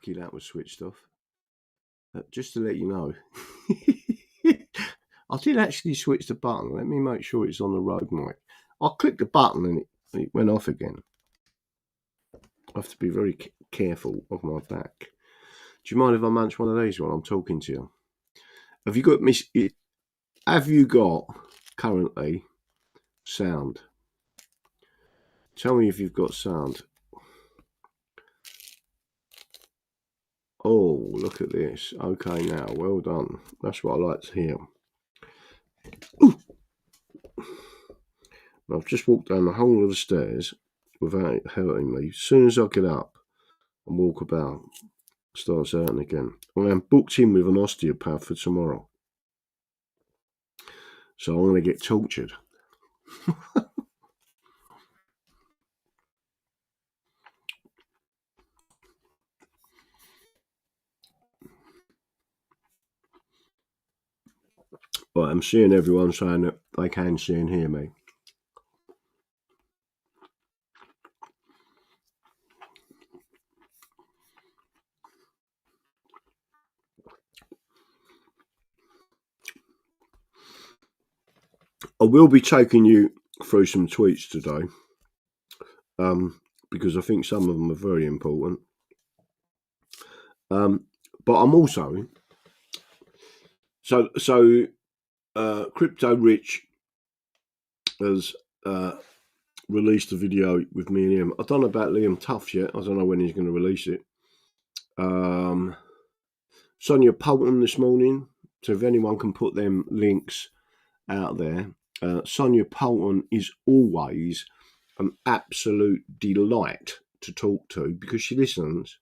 Lucky that was switched off. Just to let you know, I did actually switch the button. Let me make sure it's on the Rode mic. I clicked the button and it went off again. I have to be very careful of my back. Do you mind if I munch one of these while I'm talking to you? Have you got currently sound? Tell me if you've got sound. Oh, look at this. Okay, now, well done. That's what I like to hear. Ooh. I've just walked down the whole of the stairs without it hurting me. As soon as I get up and walk about, it starts hurting again. I'm booked in with an osteopath for tomorrow. So I'm going to get tortured. But I'm seeing everyone saying that they can see and hear me. I will be taking you through some tweets today, because I think some of them are very important. But I'm also Crypto Rich has released a video with me and him. I don't know about Liam Tuff yet. I don't know when he's going to release it. Sonia Poulton this morning. So if anyone can put them links out there. Sonia Poulton is always an absolute delight to talk to because she listens,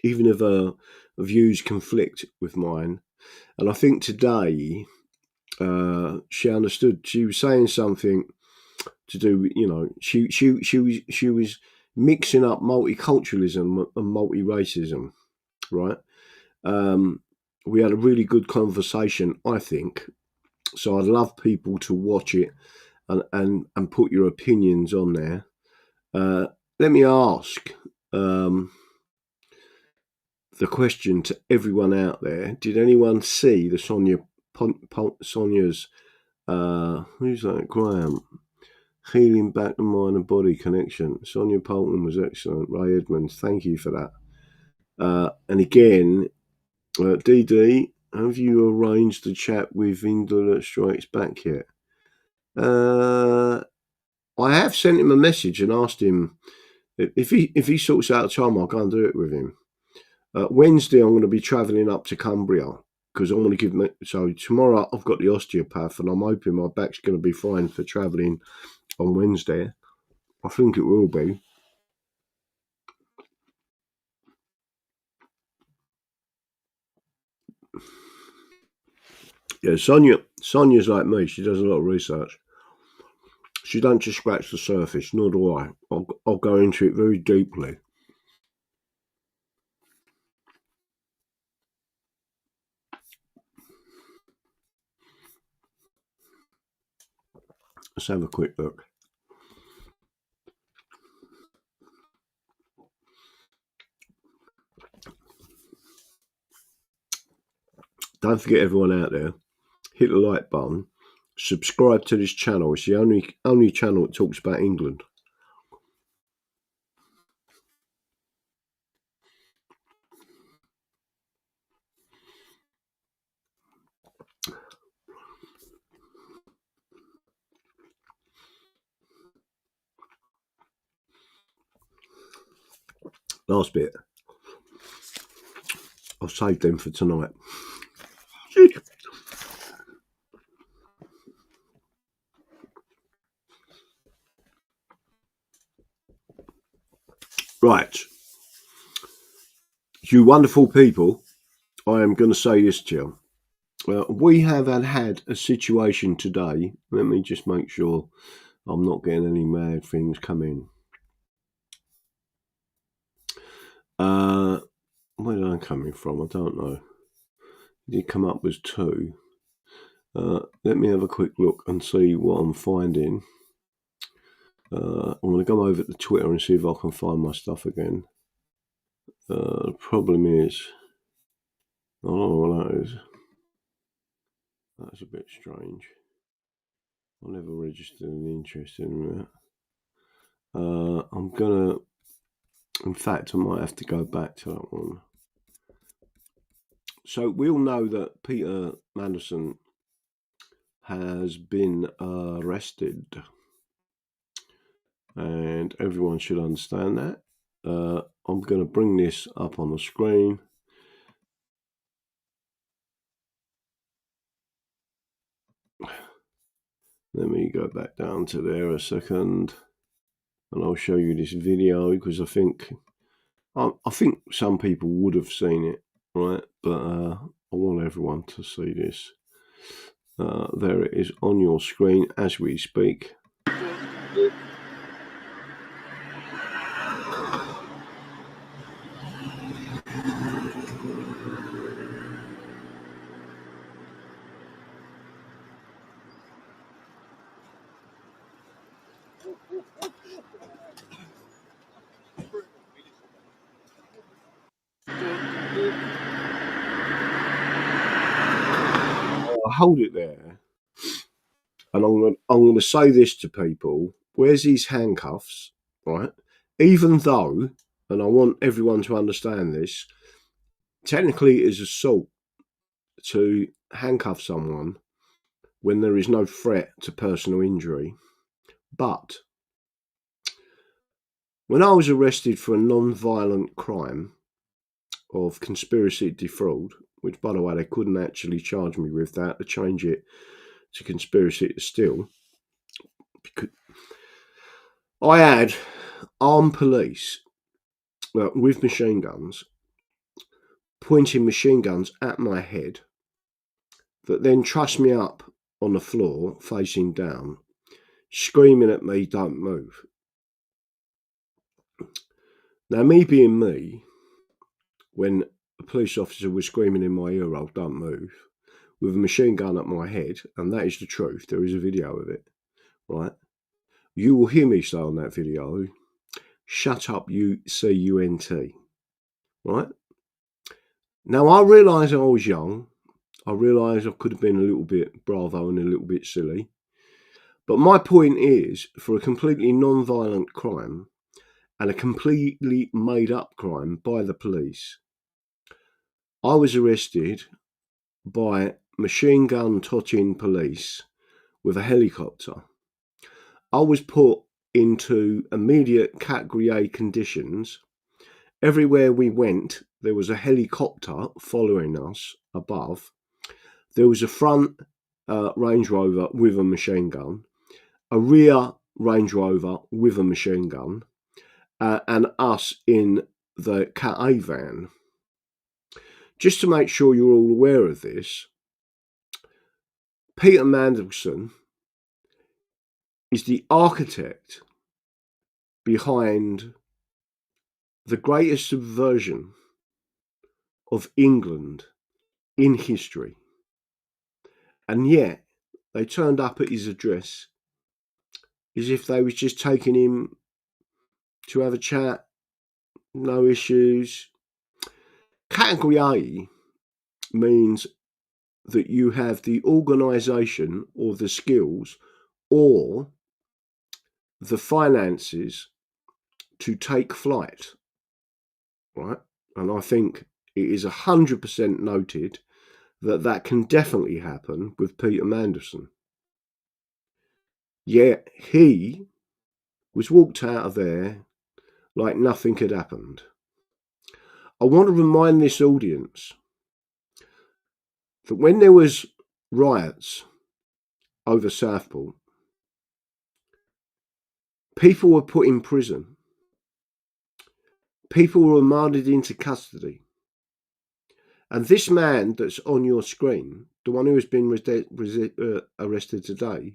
even if her views conflict with mine. And I think today she understood. She was saying something to do with, she was mixing up multiculturalism and multi-racism, right? We had a really good conversation, I think. So I'd love people to watch it and put your opinions on there. Let me ask the question to everyone out there. Did anyone see the Sonia's, who's that, Graham? Healing back the mind and body connection. Sonia Poulton was excellent. Ray Edmonds, thank you for that. And again, DD, have you arranged a chat with Indula Strikes Back yet? I have sent him a message and asked him if he sorts out a time, I'll go and do it with him. Wednesday, I'm going to be travelling up to Cumbria because I want to give me. So tomorrow, I've got the osteopath, and I'm hoping my back's going to be fine for travelling on Wednesday. I think it will be. Yeah, Sonia's like me. She does a lot of research. She don't just scratch the surface, nor do I. I'll go into it very deeply. Let's have a quick look. Don't forget, everyone out there, hit the like button. Subscribe to this channel. It's the only channel that talks about England. Last bit. I'll save them for tonight. Right. You wonderful people, I am going to say this to you. We have had a situation today. Let me just make sure I'm not getting any mad things coming. Where did I coming from? I don't know. It did come up as 2. Let me have a quick look and see what I'm finding. I'm going to go over to Twitter and see if I can find my stuff again. The problem is, I don't know what that is. That's a bit strange. I never registered an interest in that. I'm gonna, in fact, I might have to go back to that one. So we all know that Peter Mandelson has been arrested, and everyone should understand that. I'm going to bring this up on the screen. Let me go back down to there a second, and I'll show you this video, because I think some people would have seen it, right? But I want everyone to see this. There it is on your screen as we speak. I'll hold it there, and I'm going to say this to people: where's his handcuffs, right? Even though, and I want everyone to understand this, technically it is assault to handcuff someone when there is no threat to personal injury. But when I was arrested for a non-violent crime of conspiracy to defraud, which, by the way, they couldn't actually charge me with that, to change it to conspiracy to steal, because I had armed police with machine guns pointing machine guns at my head, that then trussed me up on the floor facing down, screaming at me, "Don't move." Now, me being me, when a police officer was screaming in my ear hole, "Don't move," with a machine gun at my head, and that is the truth, there is a video of it, right? You will hear me say on that video, "Shut up, you C-U-N-T," right? Now, I realise I was young. I realise I could have been a little bit bravo and a little bit silly. But my point is, for a completely non-violent crime and a completely made-up crime by the police, I was arrested by machine gun totting police with a helicopter. I was put into immediate category A conditions. Everywhere we went, there was a helicopter following us above. There was a front Range Rover with a machine gun, a rear Range Rover with a machine gun, and us in the Cat A van. Just to make sure you're all aware of this, Peter Mandelson is the architect behind the greatest subversion of England in history. And yet they turned up at his address as if they was just taking him to have a chat, no issues. Category A means that you have the organisation or the skills or the finances to take flight, right? And I think it is 100% noted that that can definitely happen with Peter Mandelson. Yet he was walked out of there like nothing had happened. I want to remind this audience that when there was riots over Southport, people were put in prison. People were remanded into custody. And this man that's on your screen, the one who has been arrested today,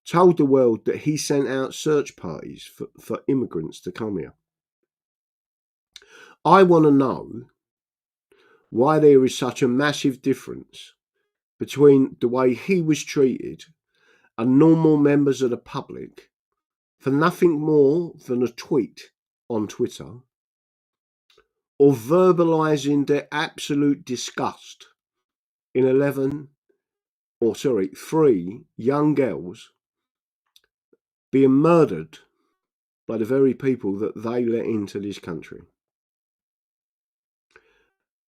told the world that he sent out search parties for immigrants to come here. I want to know why there is such a massive difference between the way he was treated and normal members of the public for nothing more than a tweet on Twitter, or verbalising their absolute disgust in 3 young girls being murdered by the very people that they let into this country.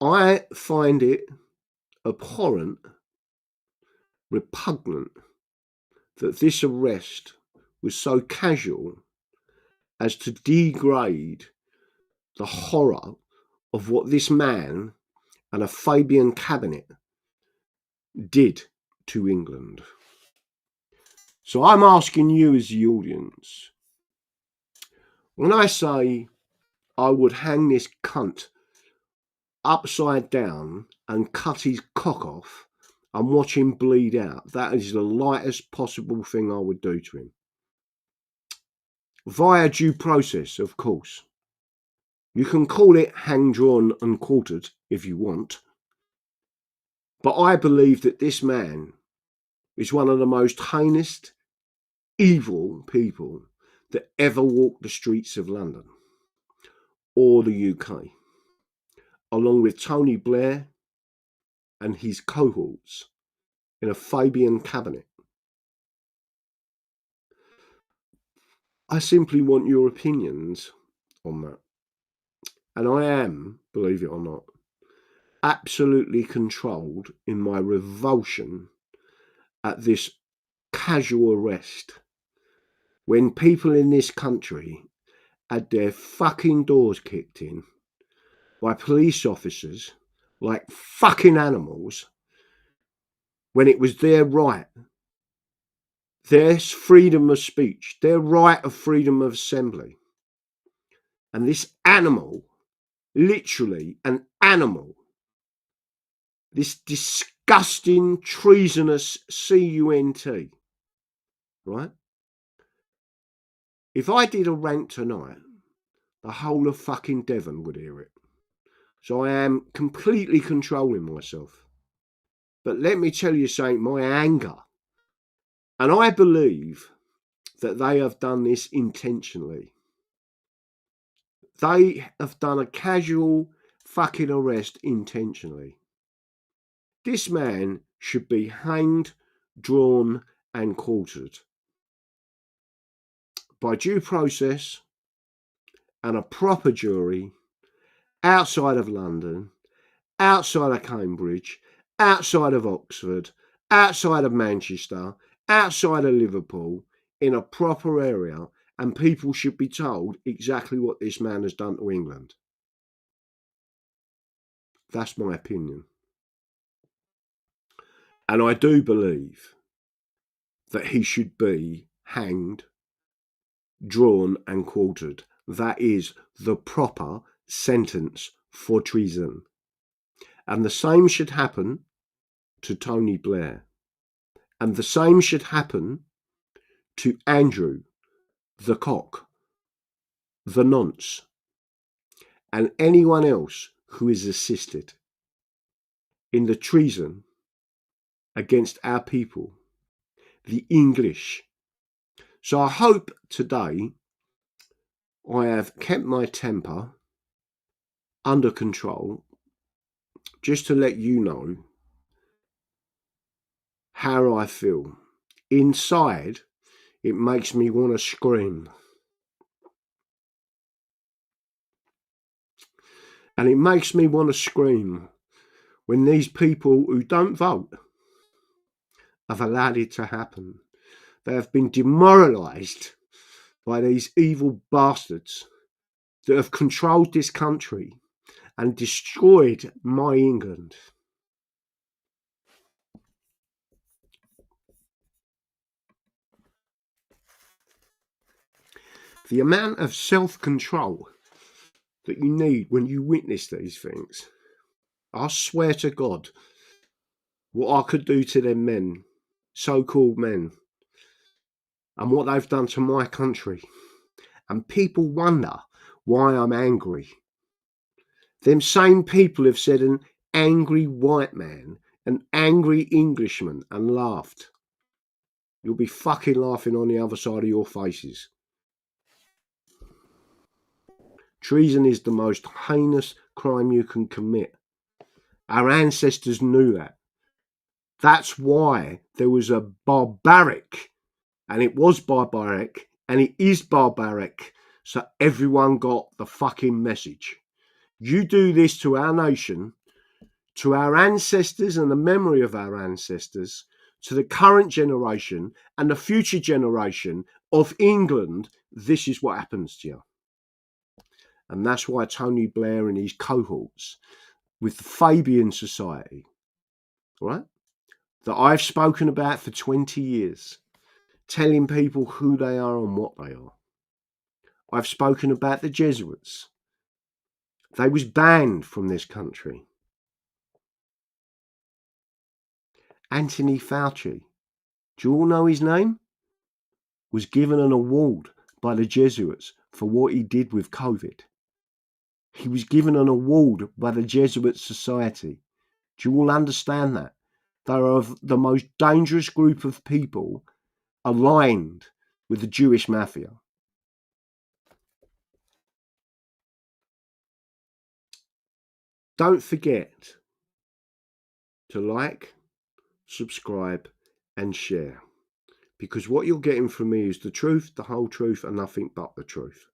I find it abhorrent, repugnant, that this arrest was so casual as to degrade the horror of what this man and a Fabian cabinet did to England. So I'm asking you as the audience, when I say I would hang this cunt upside down and cut his cock off and watch him bleed out, that is the lightest possible thing I would do to him. Via due process, of course. You can call it hang, drawn and quartered if you want. But I believe that this man is one of the most heinous, evil people that ever walked the streets of London or the UK, along with Tony Blair and his cohorts in a Fabian cabinet. I simply want your opinions on that. And I am, believe it or not, absolutely controlled in my revulsion at this casual arrest when people in this country had their fucking doors kicked in by police officers like fucking animals when it was their right, their freedom of speech, their right of freedom of assembly. And this animal, literally an animal, this disgusting, treasonous CUNT, right? If I did a rant tonight, the whole of fucking Devon would hear it. So I am completely controlling myself. But let me tell you something, my anger, and I believe that they have done this intentionally. They have done a casual fucking arrest intentionally. This man should be hanged, drawn and quartered by due process and a proper jury outside of London, outside of Cambridge, outside of Oxford, outside of Manchester, outside of Liverpool, in a proper area, and people should be told exactly what this man has done to England. That's my opinion. And I do believe that he should be hanged, drawn and quartered. That is the proper sentence for treason. And the same should happen to Tony Blair. And the same should happen to Andrew, the cock, the nonce, and anyone else who is assisted in the treason against our people, the English. So I hope today I have kept my temper under control, just to let you know how I feel. Inside, it makes me want to scream. And it makes me want to scream when these people who don't vote have allowed it to happen. They have been demoralised by these evil bastards that have controlled this country and destroyed my England. The amount of self-control that you need when you witness these things, I swear to God, what I could do to them men, so-called men, and what they've done to my country. And people wonder why I'm angry. Them same people have said an angry white man, an angry Englishman, and laughed. You'll be fucking laughing on the other side of your faces. Treason is the most heinous crime you can commit. Our ancestors knew that. That's why there was a barbaric, and it was barbaric, and it is barbaric, so everyone got the fucking message. You do this to our nation, to our ancestors and the memory of our ancestors, to the current generation and the future generation of England, this is what happens to you. And that's why Tony Blair and his cohorts with the Fabian Society, right, that I've spoken about for 20 years, telling people who they are and what they are. I've spoken about the Jesuits. They was banned from this country. Anthony Fauci, do you all know his name? Was given an award by the Jesuits for what he did with COVID. He was given an award by the Jesuit Society. Do you all understand that? They are the most dangerous group of people aligned with the Jewish mafia. Don't forget to like, subscribe and share, because what you're getting from me is the truth, the whole truth and nothing but the truth.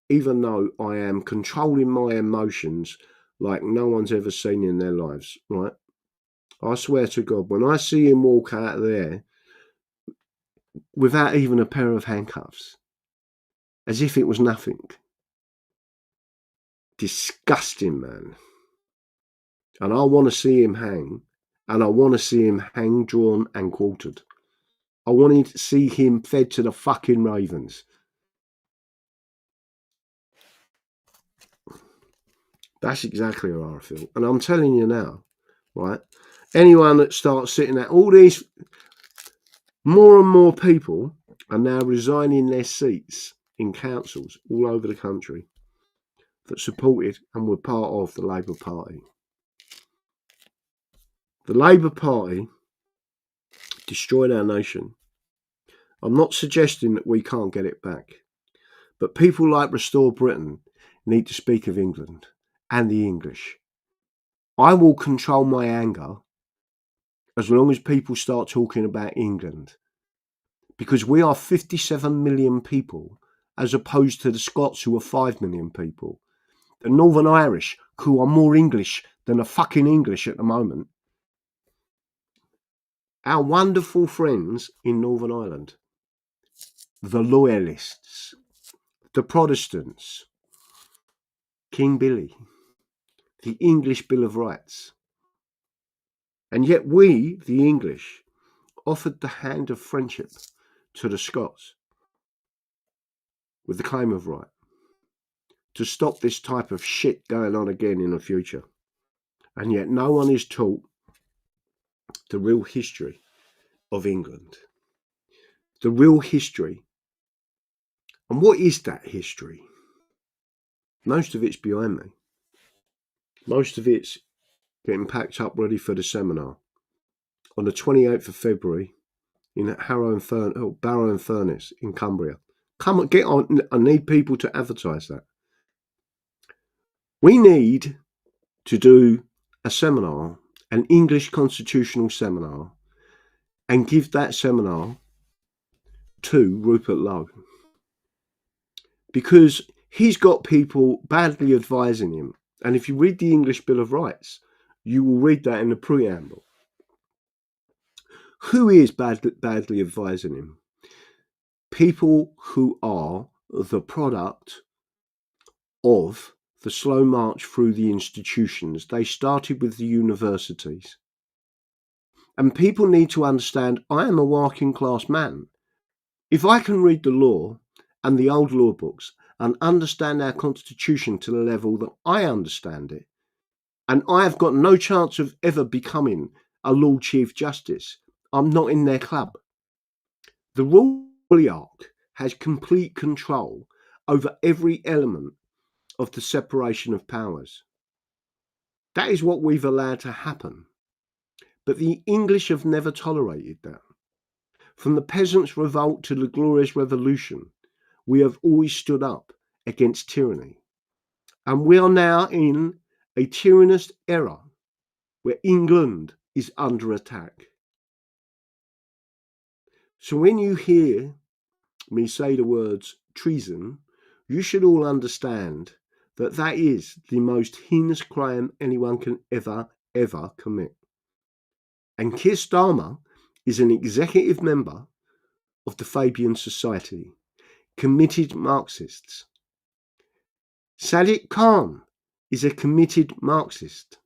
Even though I am controlling my emotions like no one's ever seen in their lives, right? I swear to God, when I see him walk out of there without even a pair of handcuffs, as if it was nothing. Disgusting, man. And I want to see him hang, and I want to see him hang, drawn and quartered. I want to see him fed to the fucking ravens. That's exactly how I feel. And I'm telling you now, right? Anyone that starts sitting at all these, more and more people are now resigning their seats in councils all over the country that supported and were part of the Labour Party. The Labour Party destroyed our nation. I'm not suggesting that we can't get it back, but people like Restore Britain need to speak of England and the English. I will control my anger as long as people start talking about England, because we are 57 million people as opposed to the Scots who are 5 million people, the Northern Irish who are more English than the fucking English at the moment, our wonderful friends in Northern Ireland, the Loyalists, the Protestants, King Billy, the English Bill of Rights. And yet we, the English, offered the hand of friendship to the Scots with the claim of right to stop this type of shit going on again in the future. And yet no one is taught the real history of England. The real history. And what is that history? Most of it's behind me. Most of it's getting packed up ready for the seminar on the 28th of February in Barrow and Furness in Cumbria. Come on, get on. I need people to advertise that. We need to do a seminar, an English constitutional seminar, and give that seminar to Rupert Lowe, because he's got people badly advising him. And if you read the English Bill of Rights, you will read that in the preamble. Who is badly advising him? People who are the product of the slow march through the institutions. They started with the universities. And people need to understand, I am a working class man. If I can read the law and the old law books and understand our constitution to the level that I understand it, and I have got no chance of ever becoming a Lord Chief Justice, I'm not in their club. The royal oligarch has complete control over every element of the separation of powers. That is what we've allowed to happen. But the English have never tolerated that. From the peasants' revolt to the Glorious Revolution, we have always stood up against tyranny. And we are now in a tyrannous era where England is under attack. So when you hear me say the words treason, you should all understand that that is the most heinous crime anyone can ever commit. And Keir Starmer is an executive member of the Fabian Society, committed Marxists. Sadiq Khan is a committed Marxist.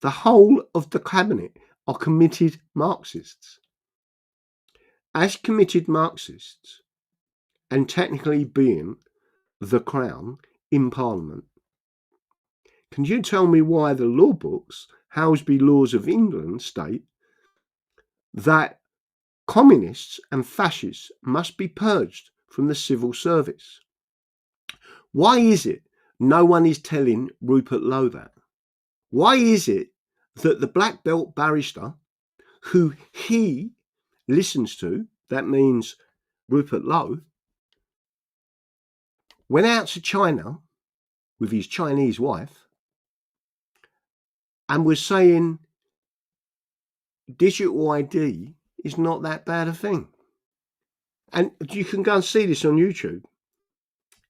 The whole of the cabinet are committed Marxists. As committed Marxists, and technically being the Crown in Parliament, can you tell me why the law books, Howsby Laws of England, state that communists and fascists must be purged from the civil service? Why is it no one is telling Rupert Lowe that? Why is it that the black belt barrister who he listens to, that means Rupert Lowe, went out to China with his Chinese wife and was saying digital ID is not that bad a thing? And you can go and see this on YouTube.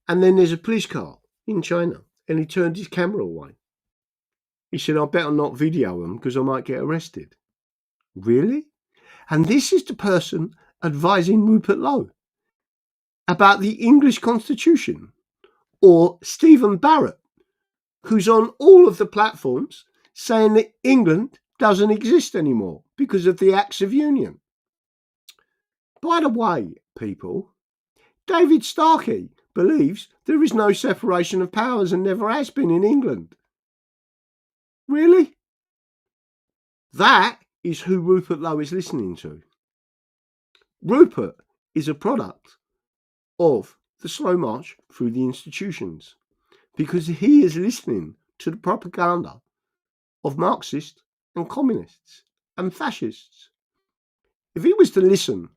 And then there's a police car in China and he turned his camera away. He said, I better not video them because I might get arrested. Really? And this is the person advising Rupert Lowe about the English Constitution, or Stephen Barrett, who's on all of the platforms saying that England doesn't exist anymore because of the Acts of Union. By the way, people, David Starkey believes there is no separation of powers and never has been in England. Really? That is who Rupert Lowe is listening to. Rupert is a product of the slow march through the institutions because he is listening to the propaganda of Marxists and communists and fascists. If he was to listen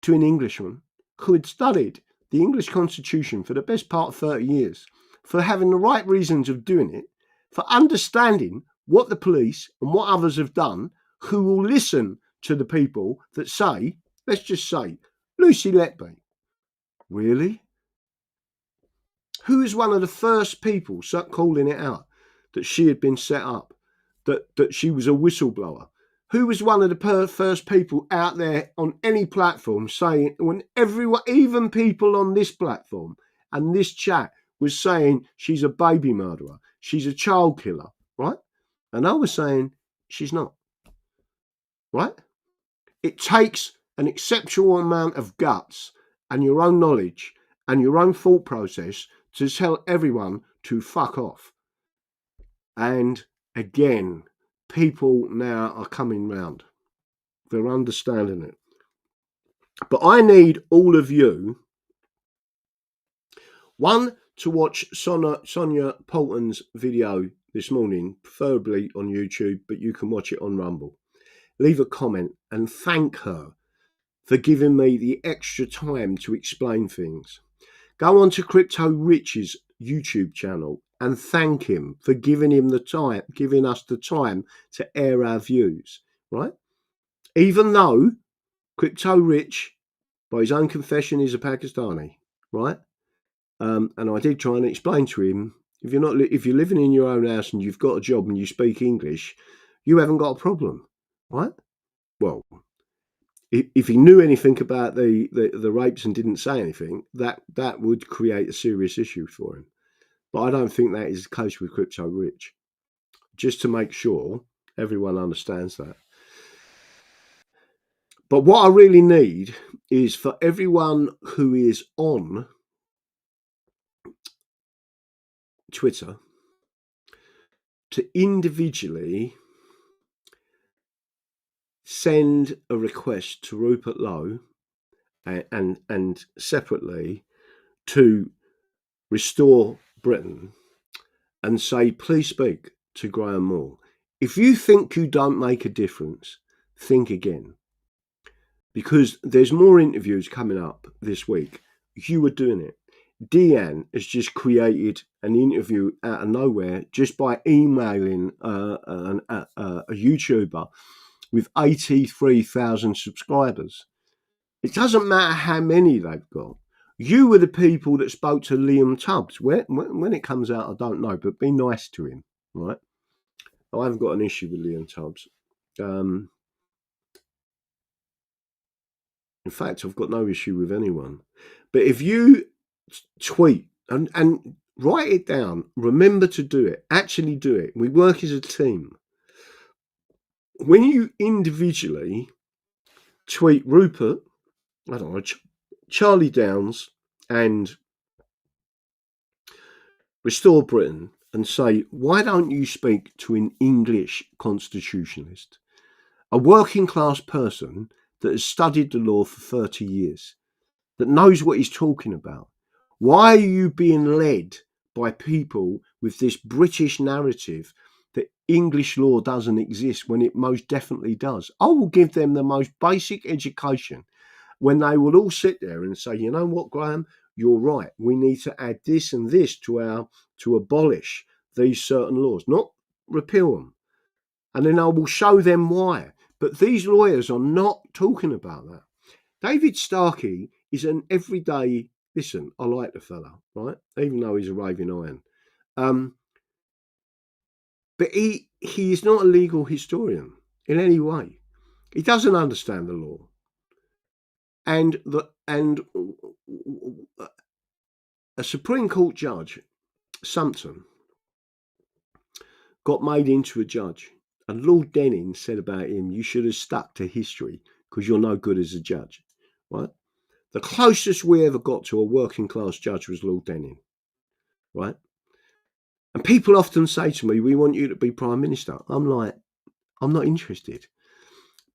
to an Englishman who had studied the English Constitution for the best part of 30 years, for having the right reasons of doing it, for understanding what the police and what others have done, who will listen to the people that say, let's just say, Lucy Letby. Really? Who is one of the first people calling it out that she had been set up, that she was a whistleblower? Who was one of the first people out there on any platform saying, when everyone, even people on this platform and this chat, was saying she's a baby murderer, she's a child killer, right? And I was saying she's not, right? It takes an exceptional amount of guts and your own knowledge and your own thought process to tell everyone to fuck off. And again, people now are coming round. They're understanding it. But I need all of you, one, to watch Sonia Poulton's video this morning, preferably on YouTube, but you can watch it on Rumble. Leave a comment and thank her for giving me the extra time to explain things. Go on to Crypto Rich's YouTube channel and thank him for giving us the time to air our views, right? Even though Crypto Rich, by his own confession, is a Pakistani, right? And I did try and explain to him, if you're living in your own house and you've got a job and you speak English, you haven't got a problem, right? Well, if he knew anything about the rapes and didn't say anything, that would create a serious issue for him. But I don't think that is the case with Crypto Rich. Just to make sure everyone understands that. But what I really need is for everyone who is on Twitter to individually send a request to Rupert Lowe and separately to Restore Britain and say, please speak to Graham Moore. If you think you don't make a difference, think again. Because there's more interviews coming up this week. You are doing it. Deanne has just created an interview out of nowhere just by emailing a YouTuber with 83,000 subscribers. It doesn't matter how many they've got. You were the people that spoke to Liam Tubbs. When it comes out, I don't know, but be nice to him, right? I haven't got an issue with Liam Tubbs. In fact, I've got no issue with anyone. But if you tweet and write it down, remember to do it, actually do it. We work as a team. When you individually tweet Rupert, I don't know, Charlie Downs and Restore Britain and say, why don't you speak to an English constitutionalist, a working class person that has studied the law for 30 years, that knows what he's talking about? Why are you being led by people with this British narrative that English law doesn't exist when it most definitely does? I will give them the most basic education when they will all sit there and say, you know what, Graham, you're right. We need to add this and this to abolish these certain laws, not repeal them. And then I will show them why. But these lawyers are not talking about that. David Starkey is an everyday, listen, I like the fella, right? Even though he's a raving iron. But he is not a legal historian in any way. He doesn't understand the law. And a Supreme Court judge, Sumpton, got made into a judge. And Lord Denning said about him, you should have stuck to history because you're no good as a judge, right? The closest we ever got to a working class judge was Lord Denning, right? And people often say to me, we want you to be Prime Minister. I'm like, I'm not interested.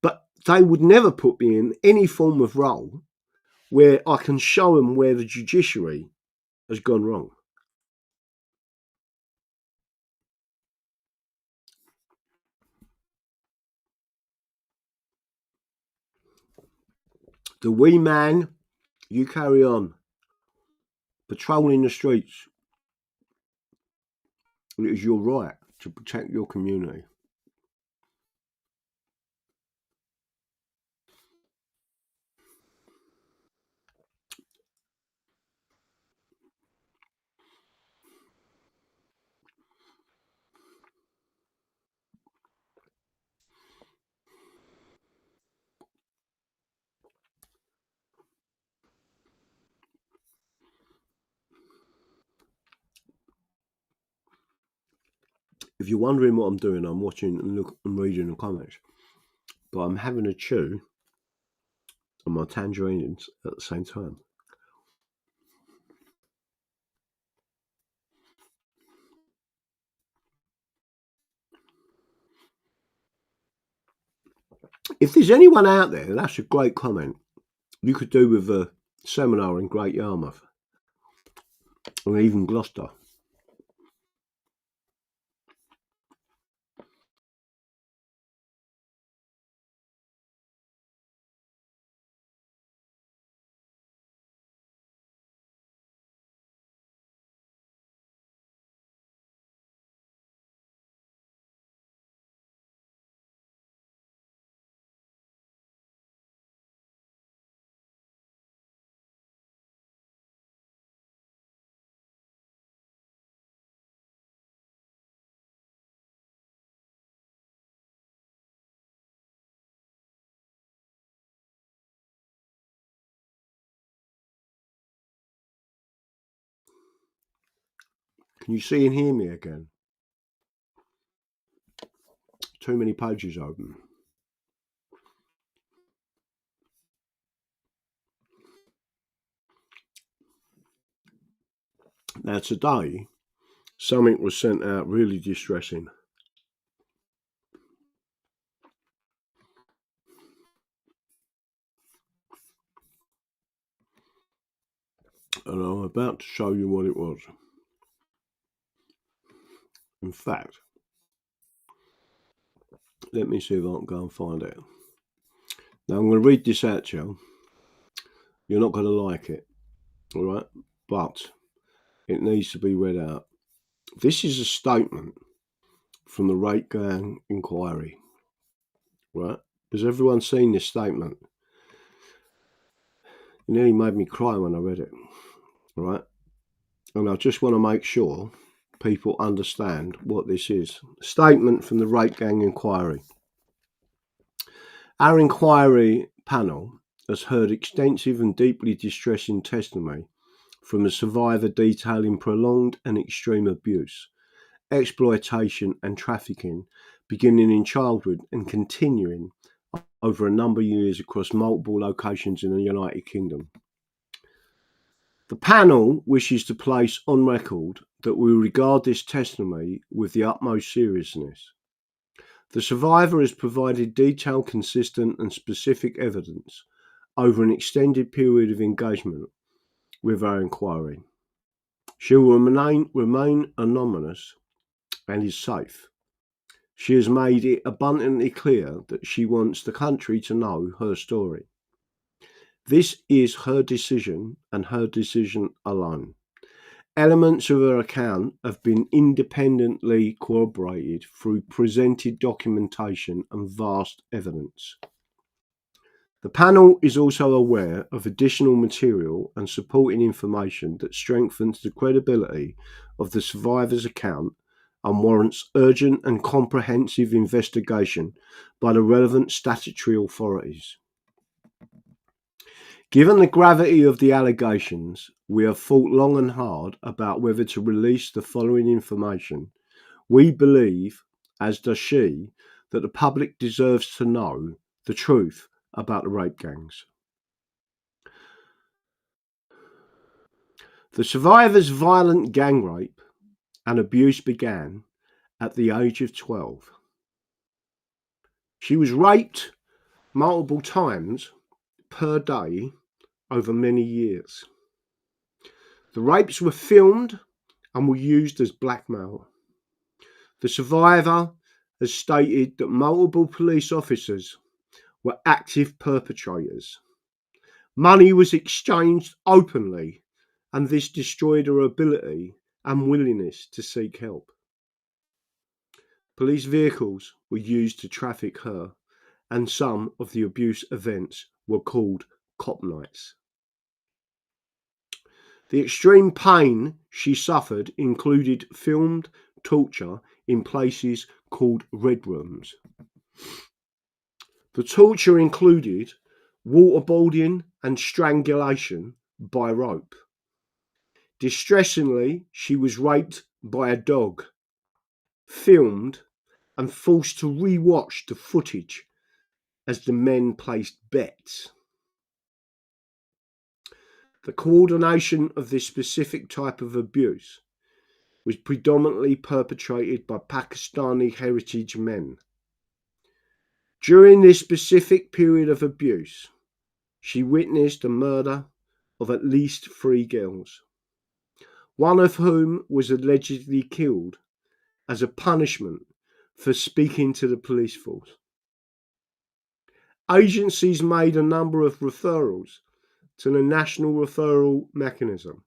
But they would never put me in any form of role where I can show them where the judiciary has gone wrong. The wee man, you carry on patrolling the streets. It is your right to protect your community. If you're wondering what I'm doing, I'm watching and reading the comments. But I'm having a chew on my tangerines at the same time. If there's anyone out there, that's a great comment. You could do with a seminar in Great Yarmouth or even Gloucester. Can you see and hear me again? Too many pages open. Now today, something was sent out really distressing. And I'm about to show you what it was. In fact, let me see if I can go and find it. Now I'm going to read this out to you. You're not going to like it, all right? But It needs to be read out. This is a statement from the Rape Gang inquiry. Right? Has everyone seen this statement? It nearly made me cry when I read it. Right? And I just want to make sure people understand what this is. Statement from the Rape Gang inquiry. Our inquiry panel has heard extensive and deeply distressing testimony from a survivor detailing prolonged and extreme abuse, exploitation and trafficking beginning in childhood and continuing over a number of years across multiple locations in the United Kingdom. The panel wishes to place on record that we regard this testimony with the utmost seriousness. The survivor has provided detailed, consistent and specific evidence over an extended period of engagement with our inquiry. She will remain anonymous and is safe. She has made it abundantly clear that she wants the country to know her story. This is her decision and her decision alone. Elements of her account have been independently corroborated through presented documentation and vast evidence. The panel is also aware of additional material and supporting information that strengthens the credibility of the survivor's account and warrants urgent and comprehensive investigation by the relevant statutory authorities. Given the gravity of the allegations, we have thought long and hard about whether to release the following information. We believe, as does she, that the public deserves to know the truth about the rape gangs. The survivor's violent gang rape and abuse began at the age of 12. She was raped multiple times per day over many years. The rapes were filmed and were used as blackmail. The survivor has stated that multiple police officers were active perpetrators. Money was exchanged openly, and this destroyed her ability and willingness to seek help. Police vehicles were used to traffic her, and some of the abuse events were called cop nights. The extreme pain she suffered included filmed torture in places called red rooms. The torture included waterboarding and strangulation by rope. Distressingly, she was raped by a dog, filmed and forced to re-watch the footage as the men placed bets. The coordination of this specific type of abuse was predominantly perpetrated by Pakistani heritage men. During this specific period of abuse, she witnessed the murder of at least 3 girls, one of whom was allegedly killed as a punishment for speaking to the police force. Agencies made a number of referrals to the National Referral Mechanism.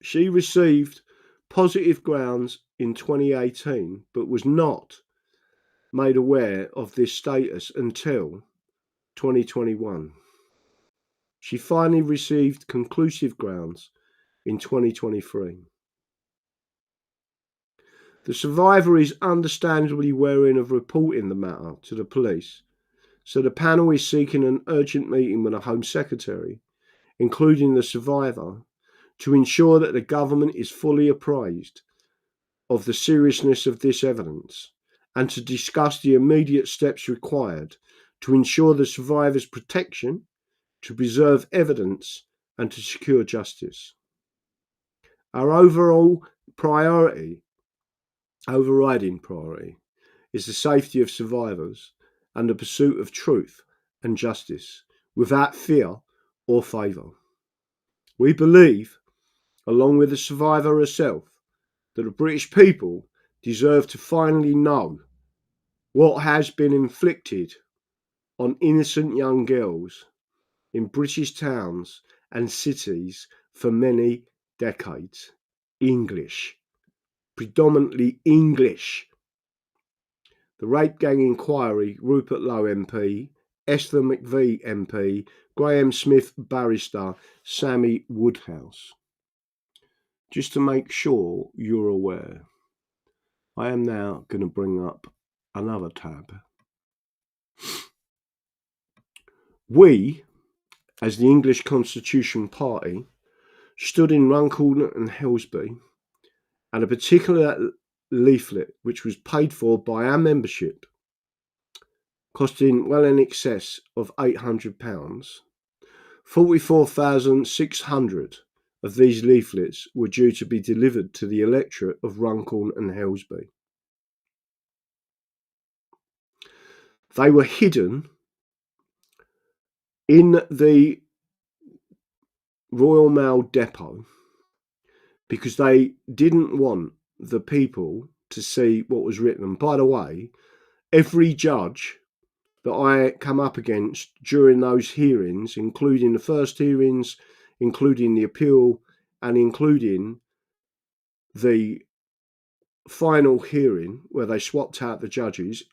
She received positive grounds in 2018, but was not made aware of this status until 2021. She finally received conclusive grounds in 2023. The survivor is understandably wary of reporting the matter to the police, so the panel is seeking an urgent meeting with the Home Secretary, including the survivor, to ensure that the government is fully apprised of the seriousness of this evidence and to discuss the immediate steps required to ensure the survivor's protection, to preserve evidence and to secure justice. Our overriding priority is the safety of survivors and the pursuit of truth and justice without fear or favour. We believe, along with the survivor herself, that the British people deserve to finally know what has been inflicted on innocent young girls in British towns and cities for many decades. English. Predominantly English. The Rape Gang Inquiry, Rupert Lowe MP, Esther McVie MP, Graham Smith Barrister, Sammy Woodhouse. Just to make sure you're aware, I am now going to bring up another tab. We, as the English Constitution Party, stood in Runcorn and Helsby, and a particular leaflet, which was paid for by our membership, costing well in excess of £800, 44,600 of these leaflets were due to be delivered to the electorate of Runcorn and Helsby. They were hidden in the Royal Mail depot because they didn't want the people to see what was written. And by the way, every judge that I come up against during those hearings, including the first hearings, including the appeal, and including the final hearing where they swapped out the judges,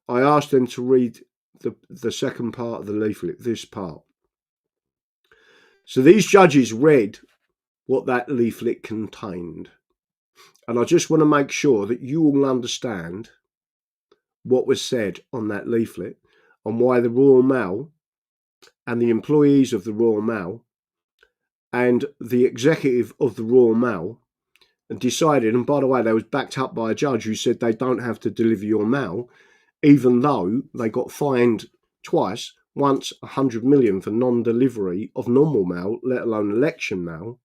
I asked them to read the second part of the leaflet, this part. So these judges read what that leaflet contained. And I just want to make sure that you all understand what was said on that leaflet and why the Royal Mail and the employees of the Royal Mail and the executive of the Royal Mail decided, and by the way, they was backed up by a judge who said they don't have to deliver your mail, even though they got fined twice, once 100 million for non-delivery of normal mail, let alone election mail.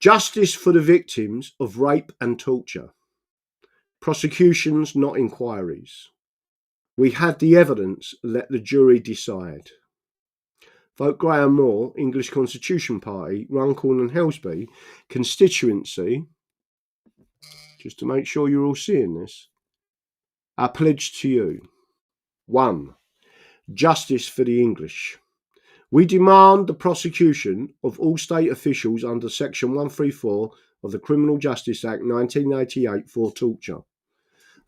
Justice for the victims of rape and torture. Prosecutions, not inquiries. We had the evidence, let the jury decide. Vote Graham Moore, English Constitution Party, Runcorn and Helsby, constituency, just to make sure you're all seeing this, I pledge to you. 1. Justice for the English. We demand the prosecution of all state officials under Section 134 of the Criminal Justice Act 1988 for torture.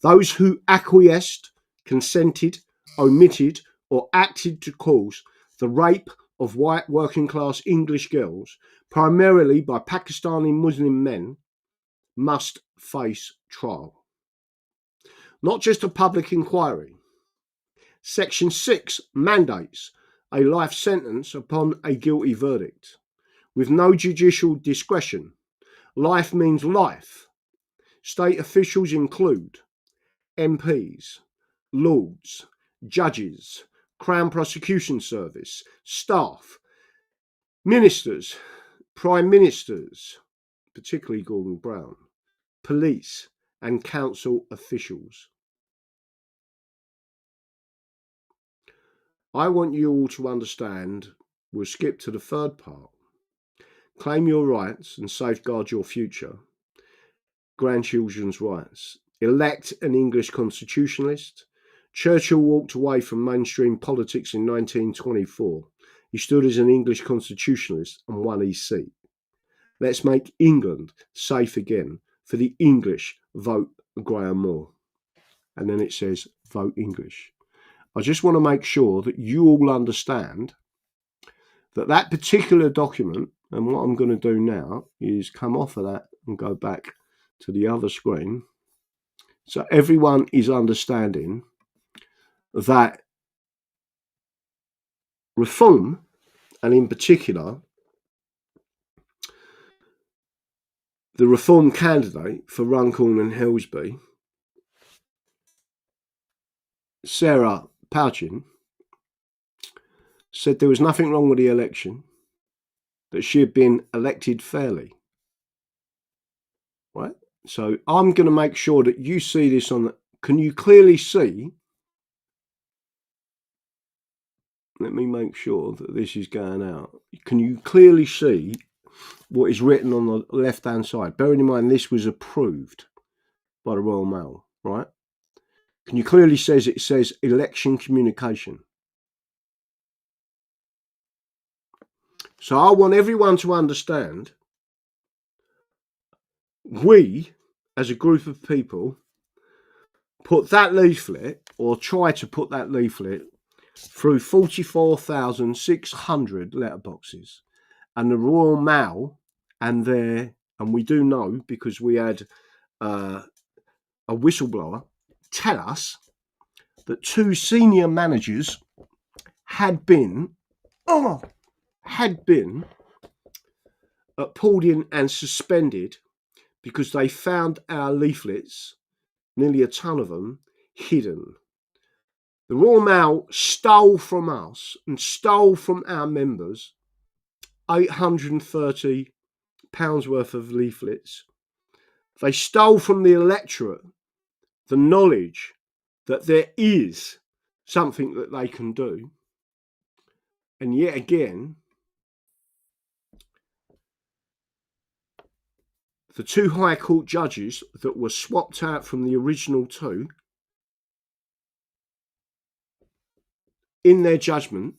Those who acquiesced, consented, omitted, or acted to cause the rape of white working class English girls, primarily by Pakistani Muslim men, must face trial. Not just a public inquiry. Section 6 mandates a life sentence upon a guilty verdict, with no judicial discretion. Life means life. State officials include MPs, lords, judges, Crown Prosecution Service, staff, ministers, prime ministers, particularly Gordon Brown, police and council officials. I want you all to understand, we'll skip to the third part. Claim your rights and safeguard your future. Grandchildren's rights. Elect an English constitutionalist. Churchill walked away from mainstream politics in 1924. He stood as an English constitutionalist and won his seat. Let's make England safe again. For the English, vote Graham Moore. And then it says, vote English. I just want to make sure that you all understand that that particular document, and what I'm going to do now is come off of that and go back to the other screen. So everyone is understanding that reform, and in particular, the reform candidate for Runcorn and Helsby, Sarah Palchin, said there was nothing wrong with the election, that she had been elected fairly. Right? So I'm going to make sure that you see this on the... Can you clearly see? Let me make sure that this is going out. Can you clearly see what is written on the left-hand side? Bearing in mind this was approved by the Royal Mail, right? Can you clearly see it says election communication? So I want everyone to understand, we, as a group of people, put that leaflet, or try to put that leaflet, through 44,600 letterboxes. And the Royal Mail, and we do know, because we had a whistleblower tell us that 2 senior managers had been pulled in and suspended because they found our leaflets, nearly a ton of them, hidden. The Royal Mail stole from us and stole from our members £830 worth of leaflets. They stole from the electorate the knowledge that there is something that they can do. And yet again, the 2 High Court judges that were swapped out from the original 2, in their judgment,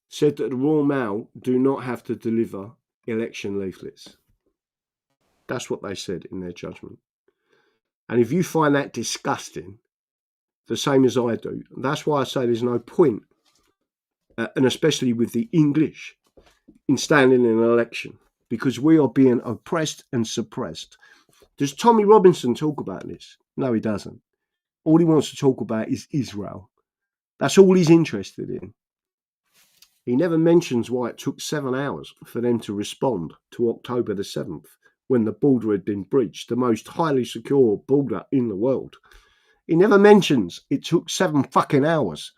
said that the Royal Mail do not have to deliver election leaflets. That's what they said in their judgment. And if you find that disgusting, the same as I do, that's why I say there's no point, and especially with the English, in standing in an election, because we are being oppressed and suppressed. Does Tommy Robinson talk about this? No, he doesn't. All he wants to talk about is Israel. That's all he's interested in. He never mentions why it took 7 hours for them to respond to October the 7th, when the border had been breached, the most highly secure border in the world. He never mentions it took 7 fucking hours.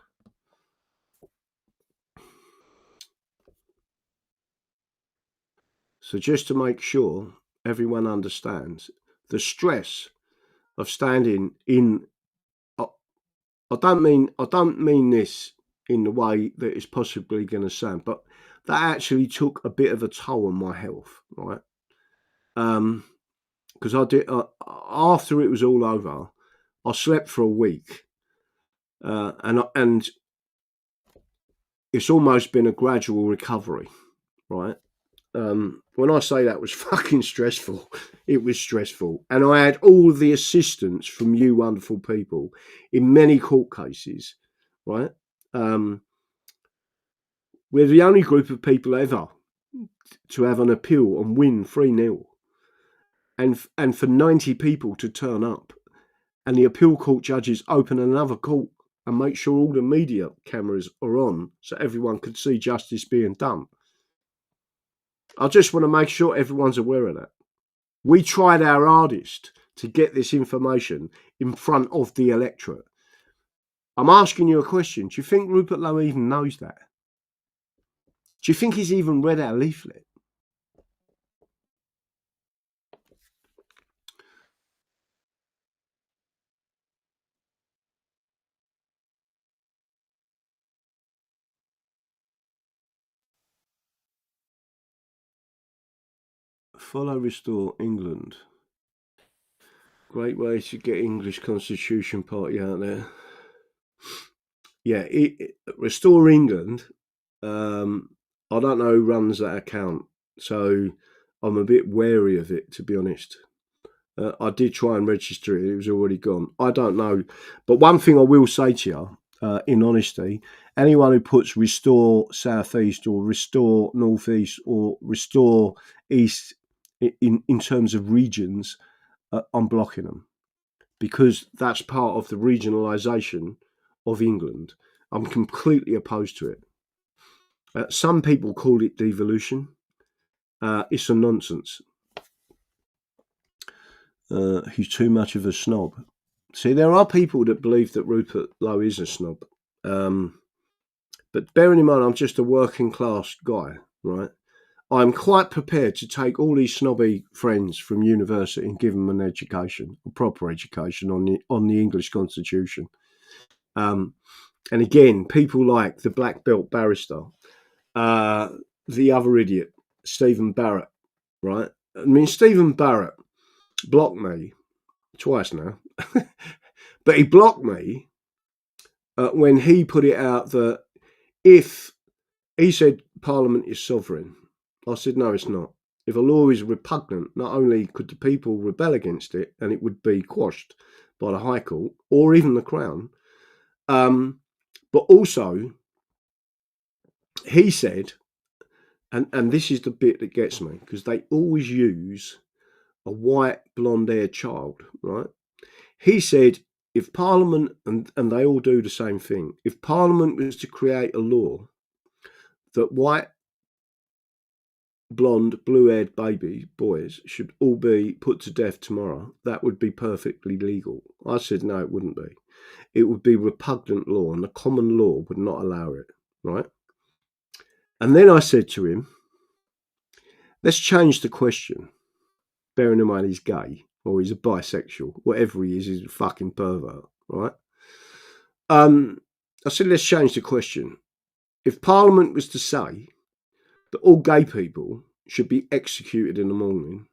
So just to make sure everyone understands the stress of standing in, I don't mean this in the way that it's possibly going to sound, but that actually took a bit of a toll on my health, right? Because I did, after it was all over, I slept for a week, and it's almost been a gradual recovery, right? When I say that was fucking stressful, it was stressful. And I had all the assistance from you wonderful people in many court cases, right? We're the only group of people ever to have an appeal and win 3-0. And for 90 people to turn up, and the appeal court judges open another court and make sure all the media cameras are on so everyone could see justice being done. I just want to make sure everyone's aware of that. We tried our hardest to get this information in front of the electorate. I'm asking you a question. Do you think Rupert Lowe even knows that? Do you think he's even read our leaflet? Follow Restore England. Great way to get English Constitution Party out there. Yeah, Restore England. I don't know who runs that account, so I'm a bit wary of it, to be honest. I did try and register it. It was already gone. I don't know. But one thing I will say to you, in honesty, anyone who puts Restore Southeast or Restore Northeast or Restore East in terms of regions, I'm blocking them, because that's part of the regionalisation of England. I'm completely opposed to it. Some people call it devolution. It's a nonsense. He's too much of a snob. See, there are people that believe that Rupert Lowe is a snob. But bearing in mind, I'm just a working class guy, right? I'm quite prepared to take all these snobby friends from university and give them an education, a proper education on the English Constitution. And again, people like the black belt barrister, the other idiot, Stephen Barrett, right? I mean, Stephen Barrett blocked me twice now, but he blocked me when he put it out that if he said Parliament is sovereign, I said, no, it's not. If a law is repugnant, not only could the people rebel against it and it would be quashed by the High Court or even the Crown, but also he said, and this is the bit that gets me, because they always use a white blonde-haired child, right? He said, if Parliament, and they all do the same thing, if Parliament was to create a law that white, blonde, blue-haired boys should all be put to death tomorrow, that would be perfectly legal. I said, no, it wouldn't be. It would be repugnant law, and the common law would not allow it, right? And then I said to him, let's change the question, bearing in mind he's gay, or he's a bisexual, whatever he is, he's a fucking pervert, right? I said, let's change the question. If Parliament was to say that all gay people should be executed in the morning,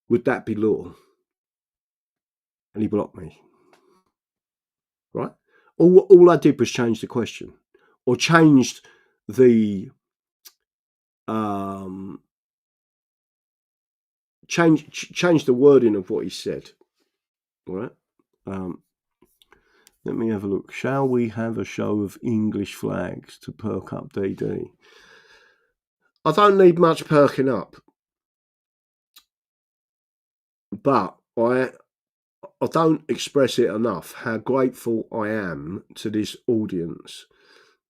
would that be law? And he blocked me, right? All I did was change the question, or changed the change the wording of what he said, right? Let me have a look. Shall we have a show of English flags to perk up DD? I don't need much perking up, but I don't express it enough how grateful I am to this audience.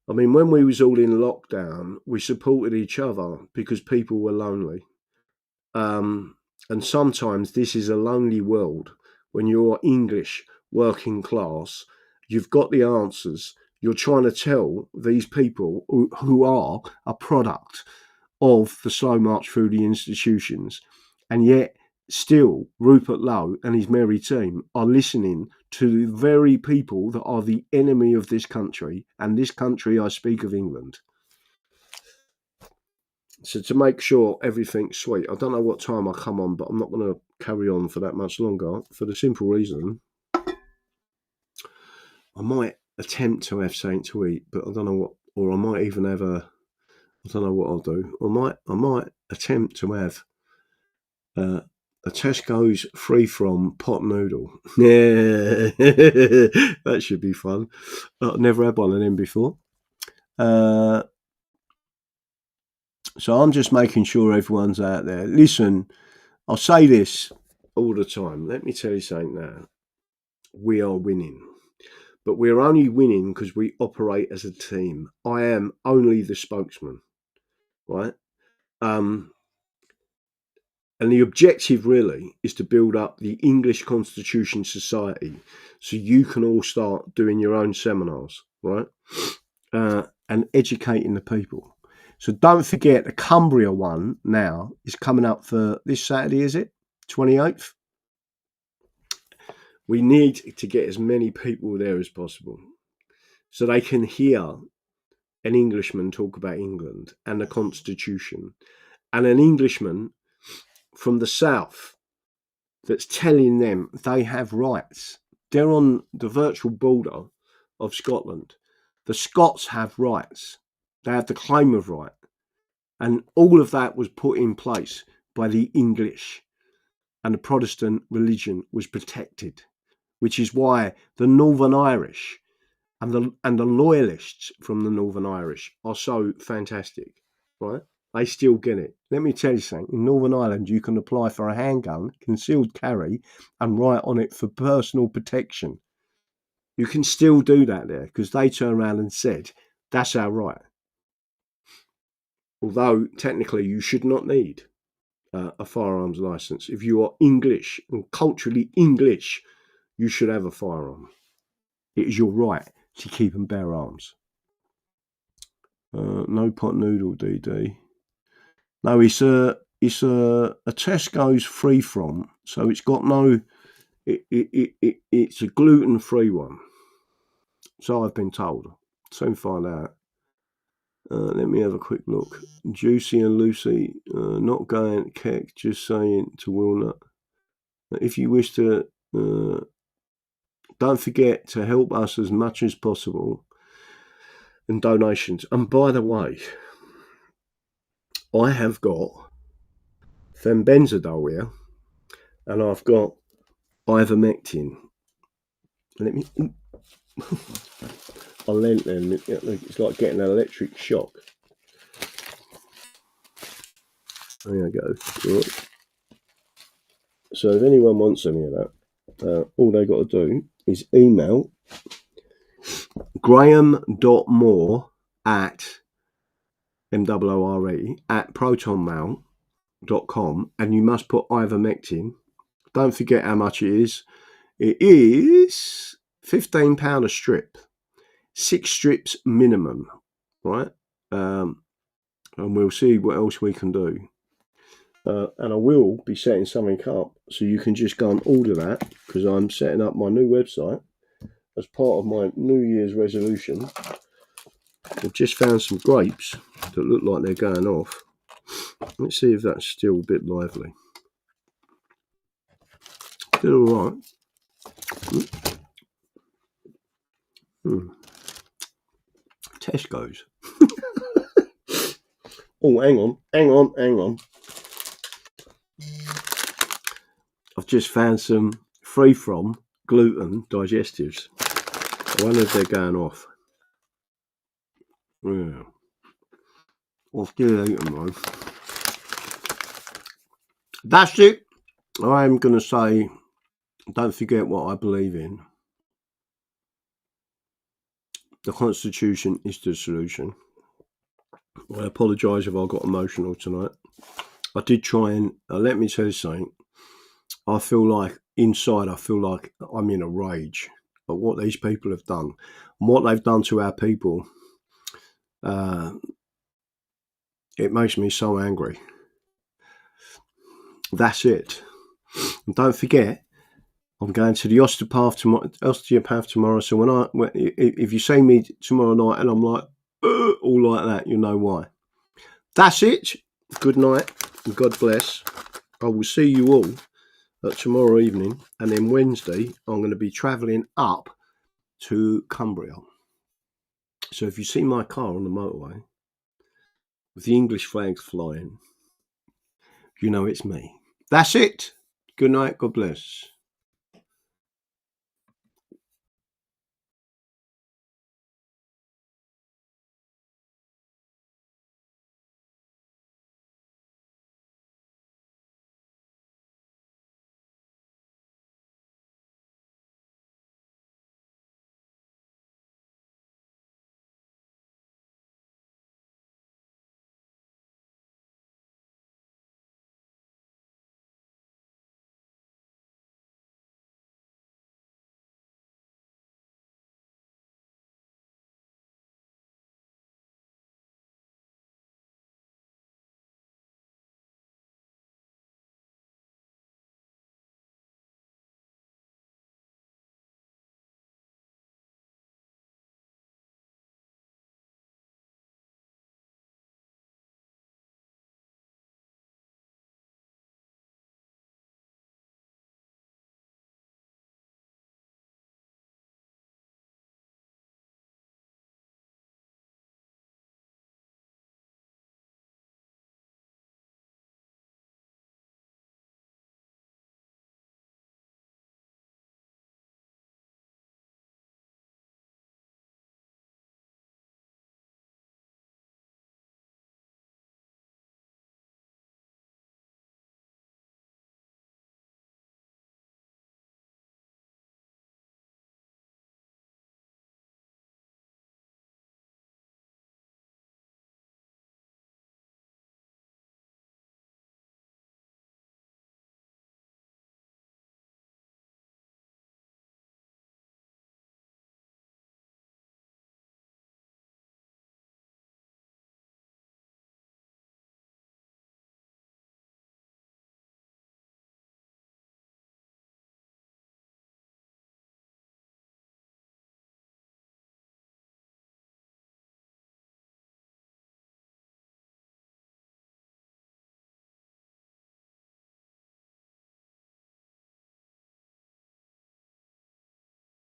I mean, when we was all in lockdown, we supported each other because people were lonely. And sometimes this is a lonely world when you're English, working class, you've got the answers. You're trying to tell these people who are a product of the slow march through the institutions, and yet still Rupert Lowe and his merry team are listening to the very people that are the enemy of this country, and this country, I speak of England. So to make sure everything's sweet, I don't know what time I come on, but I'm not going to carry on for that much longer, for the simple reason I might attempt to have something to eat, but I don't know what, or I might even have I don't know what I'll do. I might attempt to have a Tesco's free from pot noodle. Yeah, that should be fun. I've never had one of them before. So I'm just making sure everyone's out there. Listen, I'll say this all the time. Let me tell you something now. We are winning. But we're only winning because we operate as a team. I am only the spokesman, right? And the objective really is to build up the English Constitution Society so you can all start doing your own seminars, right? And educating the people. So don't forget the Cumbria one now is coming up for this Saturday, is it? 28th? We need to get as many people there as possible so they can hear an Englishman talk about England and the Constitution, and an Englishman from the south that's telling them they have rights. They're on the virtual border of Scotland. The Scots have rights. They have the claim of right. And all of that was put in place by the English, and the Protestant religion was protected, which is why the Northern Irish and the loyalists from the Northern Irish are so fantastic, right? They still get it. Let me tell you something. In Northern Ireland, you can apply for a handgun, concealed carry, and write on it for personal protection. You can still do that there because they turned around and said, that's our right. Although technically you should not need a firearms license. If you are English and culturally English, you should have a firearm. It is your right to keep and bear arms. No pot noodle, DD. No, it's a Tesco's free from, so it's got no. It's a gluten-free one. So I've been told. Soon find out. Let me have a quick look. Juicy and Lucy, not going keck, just saying to Wilnut. If you wish to, don't forget to help us as much as possible in donations. And by the way, I have got fenbenzidole here, and I've got ivermectin. Let me. I lent them. It's like getting an electric shock. There you go. Right. So if anyone wants any of that, all they got to do is email graham.moore at MOORE at protonmail.com, and you must put ivermectin. Don't forget how much it is. It is £15 a strip, 6 strips minimum, right? And we'll see what else we can do. And I will be setting something up so you can just go and order that, because I'm setting up my new website as part of my New Year's resolution. I've just found some grapes that look like they're going off. Let's see if that's still a bit lively. Still all right. Tesco's. Oh, hang on. I've just found some free from gluten digestives. I wonder if they're going off. Yeah. I'll still eat them though. That's it. I'm going to say, don't forget what I believe in. The Constitution is the solution. I apologise if I got emotional tonight. I did try and, let me tell you something, I feel like inside, I'm in a rage at what these people have done and what they've done to our people. It makes me so angry. That's it. And don't forget, I'm going to the osteopath tomorrow. So if you see me tomorrow night and I'm like, all like that, you know why. That's it. Good night and God bless. I will see you all tomorrow evening, and then Wednesday I'm going to be travelling up to Cumbria. So if you see my car on the motorway with the English flags flying, you know it's me. That's it. Good night. God bless.